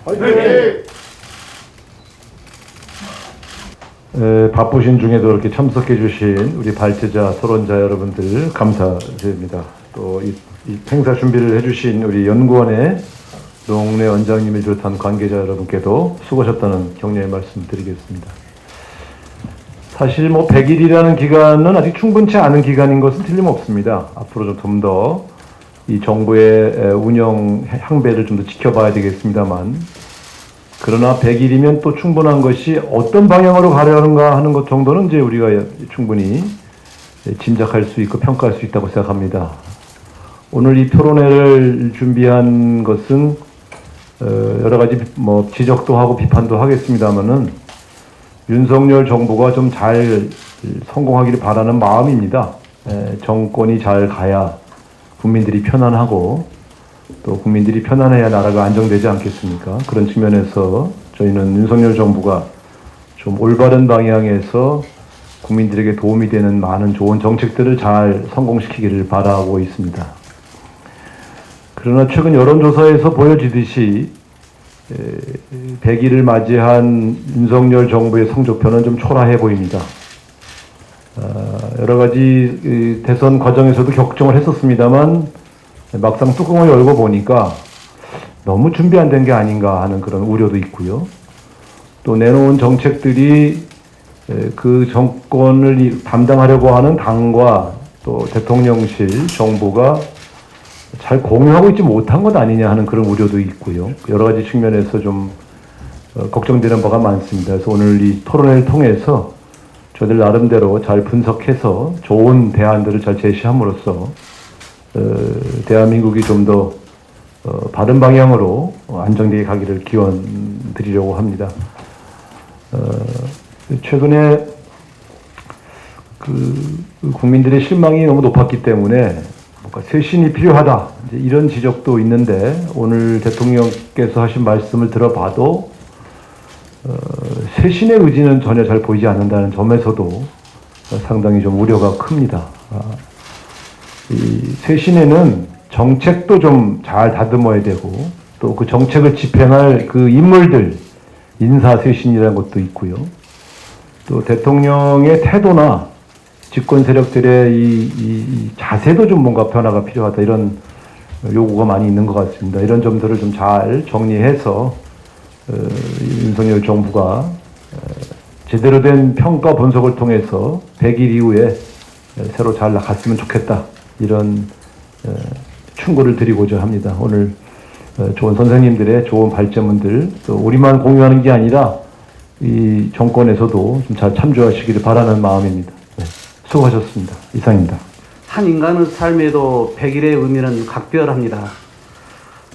화이팅! 바쁘신 중에도 이렇게 참석해 주신 우리 발제자, 토론자 여러분들 감사드립니다. 또 이 행사 준비를 해주신 우리 연구원의 노웅래 원장님을 비롯한 관계자 여러분께도 수고하셨다는 격려의 말씀 드리겠습니다. 사실 100일이라는 기간은 아직 충분치 않은 기간인 것은 틀림없습니다. 앞으로 좀 더 이 정부의 운영 향배를 좀 더 지켜봐야 되겠습니다만, 그러나 100일이면 또 충분한 것이 어떤 방향으로 가려는가 하는 것 정도는 이제 우리가 충분히 짐작할 수 있고 평가할 수 있다고 생각합니다. 오늘 이 토론회를 준비한 것은 여러 가지 지적도 하고 비판도 하겠습니다만은 윤석열 정부가 좀 잘 성공하기를 바라는 마음입니다. 정권이 잘 가야 국민들이 편안하고 또 국민들이 편안해야 나라가 안정되지 않겠습니까? 그런 측면에서 저희는 윤석열 정부가 좀 올바른 방향에서 국민들에게 도움이 되는 많은 좋은 정책들을 잘 성공시키기를 바라고 있습니다. 그러나 최근 여론조사에서 보여지듯이 100일을 맞이한 윤석열 정부의 성적표는 좀 초라해 보입니다. 여러 가지 대선 과정에서도 격정을 했었습니다만 막상 뚜껑을 열고 보니까 너무 준비 안 된 게 아닌가 하는 그런 우려도 있고요. 또 내놓은 정책들이 그 정권을 담당하려고 하는 당과 또 대통령실, 정부가 잘 공유하고 있지 못한 것 아니냐 하는 그런 우려도 있고요. 여러 가지 측면에서 좀 걱정되는 바가 많습니다. 그래서 오늘 이 토론회를 통해서 저들 나름대로 잘 분석해서 좋은 대안들을 잘 제시함으로써 대한민국이 좀 더 바른 방향으로 안정되게 가기를 기원 드리려고 합니다. 최근에 국민들의 실망이 너무 높았기 때문에 뭔가 쇄신이 필요하다 이런 지적도 있는데, 오늘 대통령께서 하신 말씀을 들어봐도 쇄신의 의지는 전혀 잘 보이지 않는다는 점에서도 상당히 좀 우려가 큽니다. 이 쇄신에는 정책도 좀 잘 다듬어야 되고 또 그 정책을 집행할 그 인물들, 인사 쇄신이라는 것도 있고요. 또 대통령의 태도나 집권 세력들의 이 자세도 좀 뭔가 변화가 필요하다, 이런 요구가 많이 있는 것 같습니다. 이런 점들을 좀 잘 정리해서 윤석열 정부가 제대로 된 평가 분석을 통해서 100일 이후에 새로 잘 나갔으면 좋겠다, 이런 충고를 드리고자 합니다. 오늘 좋은 선생님들의 좋은 발제문들, 또 우리만 공유하는 게 아니라 이 정권에서도 좀 잘 참조하시기를 바라는 마음입니다. 네, 수고하셨습니다. 이상입니다. 한 인간의 삶에도 100일의 의미는 각별합니다.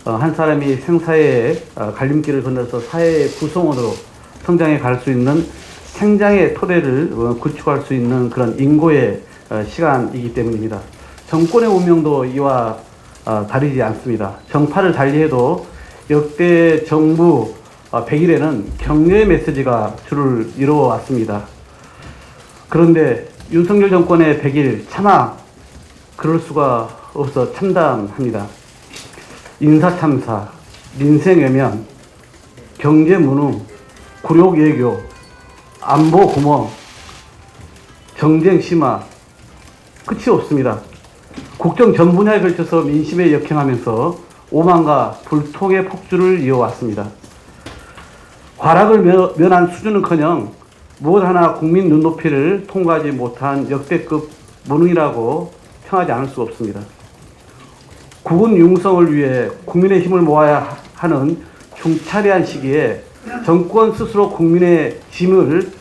한 사람이 생사의 갈림길을 건너서 사회의 구성원으로 성장해 갈 수 있는 생장의 토대를 구축할 수 있는 그런 인고의 시간이기 때문입니다. 정권의 운명도 이와 다르지 않습니다. 정파를 달리해도 역대 정부 100일에는 격려의 메시지가 주를 이루어왔습니다. 그런데 윤석열 정권의 100일 차마 그럴 수가 없어 참담합니다. 인사참사, 민생외면, 경제무능, 굴욕외교, 안보구멍, 정쟁 심화, 끝이 없습니다. 국정 전 분야에 걸쳐서 민심에 역행하면서 오만과 불통의 폭주를 이어왔습니다. 과락을 면한 수준은커녕 무엇 하나 국민 눈높이를 통과하지 못한 역대급 무능이라고 평하지 않을 수 없습니다. 국은 융성을 위해 국민의 힘을 모아야 하는 중차대한 시기에 정권 스스로 국민의 짐을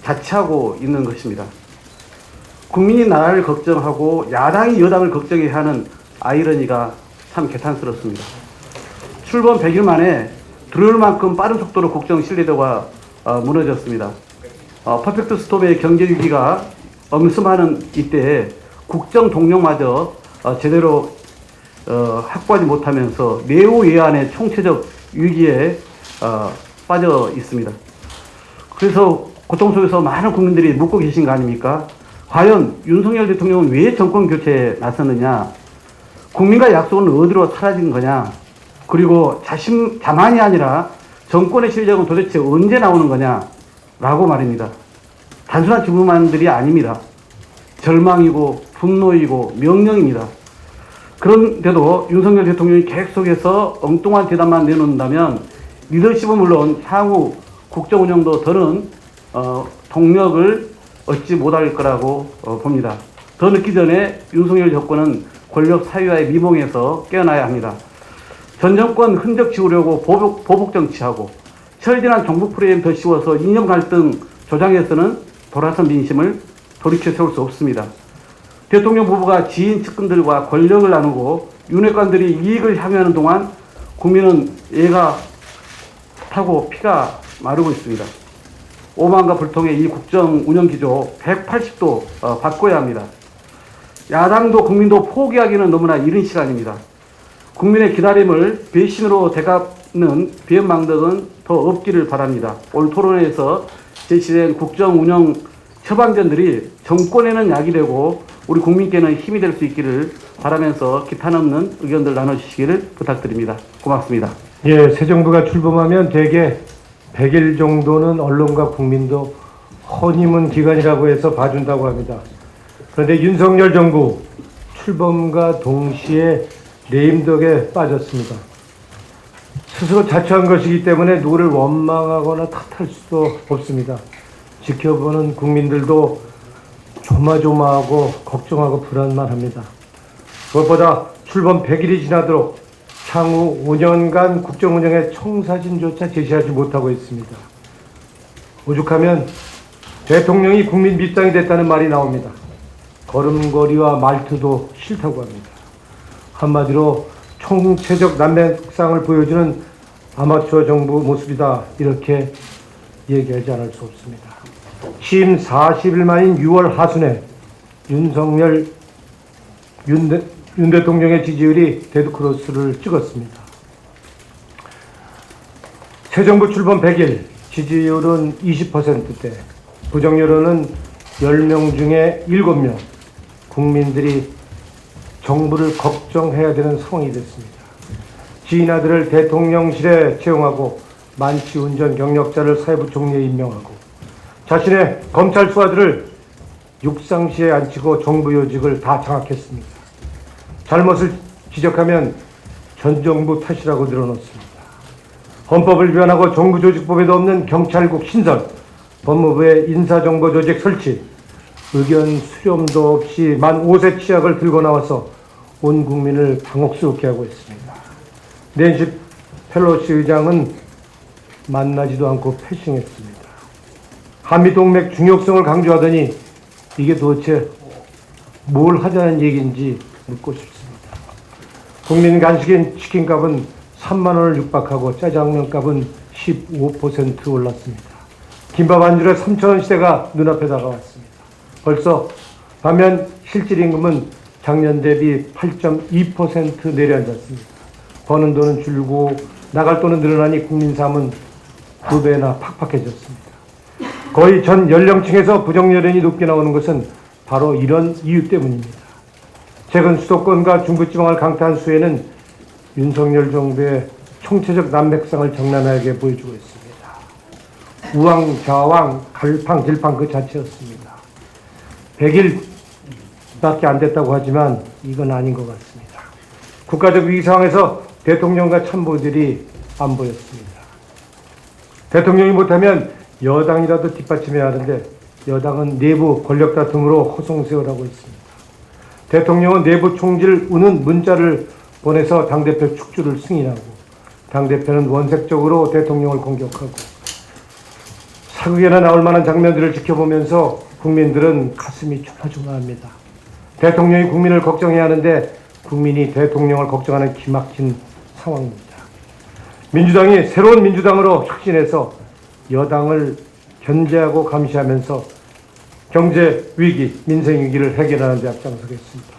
자처하고 있는 것입니다. 국민이 나라를 걱정하고 야당이 여당을 걱정해야 하는 아이러니가 참 개탄스럽습니다. 출범 100일 만에 두려울 만큼 빠른 속도로 국정 신뢰도가 무너졌습니다. 퍼펙트 스톰의 경제 위기가 엄습하는 이때에 국정 동력마저 제대로 확보하지 못하면서 매우 예한의 총체적 위기에 빠져 있습니다. 그래서 고통 속에서 많은 국민들이 묻고 계신 거 아닙니까? 과연 윤석열 대통령은 왜 정권 교체에 나섰느냐? 국민과 약속은 어디로 사라진 거냐? 그리고 자만이 아니라 정권의 실력은 도대체 언제 나오는 거냐라고 말입니다. 단순한 질문만들이 아닙니다. 절망이고 분노이고 명령입니다. 그런데도 윤석열 대통령이 계획 속에서 엉뚱한 대답만 내놓는다면 리더십은 물론 향후 국정 운영도 더는 동력을 얻지 못할 거라고 봅니다. 더 늦기 전에 윤석열 정권은 권력 사유와의 미봉에서 깨어나야 합니다. 전 정권 흔적 지우려고 보복 정치하고 철진한 정부 프레임 더 씌워서 이념 갈등 조장해서는 돌아선 민심을 돌이켜 세울 수 없습니다. 대통령 부부가 지인 측근들과 권력을 나누고 윤핵관들이 이익을 향유하는 동안 국민은 애가 타고 피가 마르고 있습니다. 오만과 불통의 이 국정 운영 기조 180도 바꿔야 합니다. 야당도 국민도 포기하기는 너무나 이른 시간입니다. 국민의 기다림을 배신으로 대갚는 비연망덕은 더 없기를 바랍니다. 오늘 토론회에서 제시된 국정 운영 처방전들이 정권에는 약이 되고 우리 국민께는 힘이 될 수 있기를 바라면서 기탄 없는 의견들 나눠주시기를 부탁드립니다. 고맙습니다. 예, 새 정부가 출범하면 대개 100일 정도는 언론과 국민도 허니문 기간이라고 해서 봐준다고 합니다. 그런데 윤석열 정부 출범과 동시에 레임덕에 빠졌습니다. 스스로 자초한 것이기 때문에 누구를 원망하거나 탓할 수도 없습니다. 지켜보는 국민들도 조마조마하고 걱정하고 불안만 합니다. 무엇보다 출범 100일이 지나도록 향후 5년간 국정 운영의 청사진조차 제시하지 못하고 있습니다. 오죽하면 대통령이 국민 밑당이 됐다는 말이 나옵니다. 걸음걸이와 말투도 싫다고 합니다. 한마디로 총체적 난맥상을 보여주는 아마추어 정부 모습이다, 이렇게 얘기하지 않을 수 없습니다. 취임 40일 만인 6월 하순에 윤 대통령의 지지율이 데드크로스를 찍었습니다. 새 정부 출범 100일, 지지율은 20%대, 부정 여론은 10명 중에 7명, 국민들이 정부를 걱정해야 되는 상황이 됐습니다. 지인 아들을 대통령실에 채용하고 만취 운전 경력자를 사회부총리에 임명하고 자신의 검찰 수하들을 육상시에 앉히고 정부 요직을 다 장악했습니다. 잘못을 지적하면 전 정부 탓이라고 늘어놓습니다. 헌법을 위반하고 정부조직법에도 없는 경찰국 신설, 법무부의 인사정보조직 설치, 의견 수렴도 없이 만 5세 치약을 들고 나와서 온 국민을 당혹스럽게 하고 있습니다. 낸시 펠로시 의장은 만나지도 않고 패싱했습니다. 한미동맹 중요성을 강조하더니 이게 도대체 뭘 하자는 얘기인지 묻고 싶습니다. 국민 간식인 치킨값은 3만 원을 육박하고 짜장면 값은 15% 올랐습니다. 김밥 한 줄에 3,000원 시대가 눈앞에 다가왔습니다. 벌써 반면 실질임금은 작년 대비 8.2% 내려앉았습니다. 버는 돈은 줄고 나갈 돈은 늘어나니 국민 삶은 2배나 팍팍해졌습니다. 거의 전 연령층에서 부정여론이 높게 나오는 것은 바로 이런 이유 때문입니다. 최근 수도권과 중부지방을 강타한 수해는 윤석열 정부의 총체적 난맥상을 적나라하게 보여주고 있습니다. 우왕좌왕, 갈팡질팡 그 자체였습니다. 100일밖에 안 됐다고 하지만 이건 아닌 것 같습니다. 국가적 위기 상황에서 대통령과 참모들이 안 보였습니다. 대통령이 못하면 여당이라도 뒷받침해야 하는데 여당은 내부 권력 다툼으로 허송세월 하고 있습니다. 대통령은 내부 총질 우는 문자를 보내서 당대표 축주를 승인하고 당대표는 원색적으로 대통령을 공격하고 사극에나 나올 만한 장면들을 지켜보면서 국민들은 가슴이 조마조마합니다. 대통령이 국민을 걱정해야 하는데 국민이 대통령을 걱정하는 기막힌 상황입니다. 민주당이 새로운 민주당으로 혁신해서 여당을 견제하고 감시하면서 경제 위기, 민생 위기를 해결하는 데 앞장서겠습니다.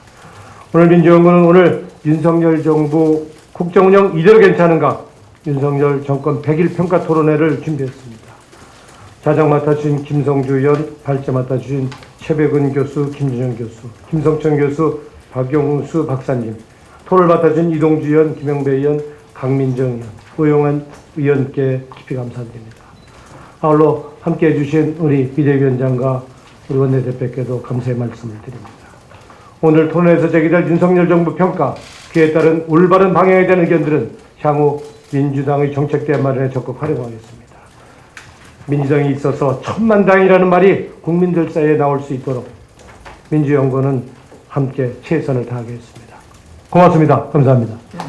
오늘 민주연구는 오늘 윤석열 정부 국정운영 이대로 괜찮은가? 윤석열 정권 100일 평가 토론회를 준비했습니다. 자장 맡아주신 김성주 의원, 발제 맡아주신 최백은 교수, 김준영 교수, 김성천 교수, 박용수 박사님, 토를 맡아주신 이동주 의원, 김영배 의원, 강민정 의원, 우영한 의원께 깊이 감사드립니다. 아울러 함께해 주신 우리 비대위원장과 우리 원내대표께도 감사의 말씀을 드립니다. 오늘 토론에서 제기될 윤석열 정부 평가, 그에 따른 올바른 방향에 대한 의견들은 향후 민주당의 정책대안 마련에 적극 활용하겠습니다. 민주당에 있어서 천만다행이라는 말이 국민들 사이에 나올 수 있도록 민주연구원은 함께 최선을 다하겠습니다. 고맙습니다. 감사합니다.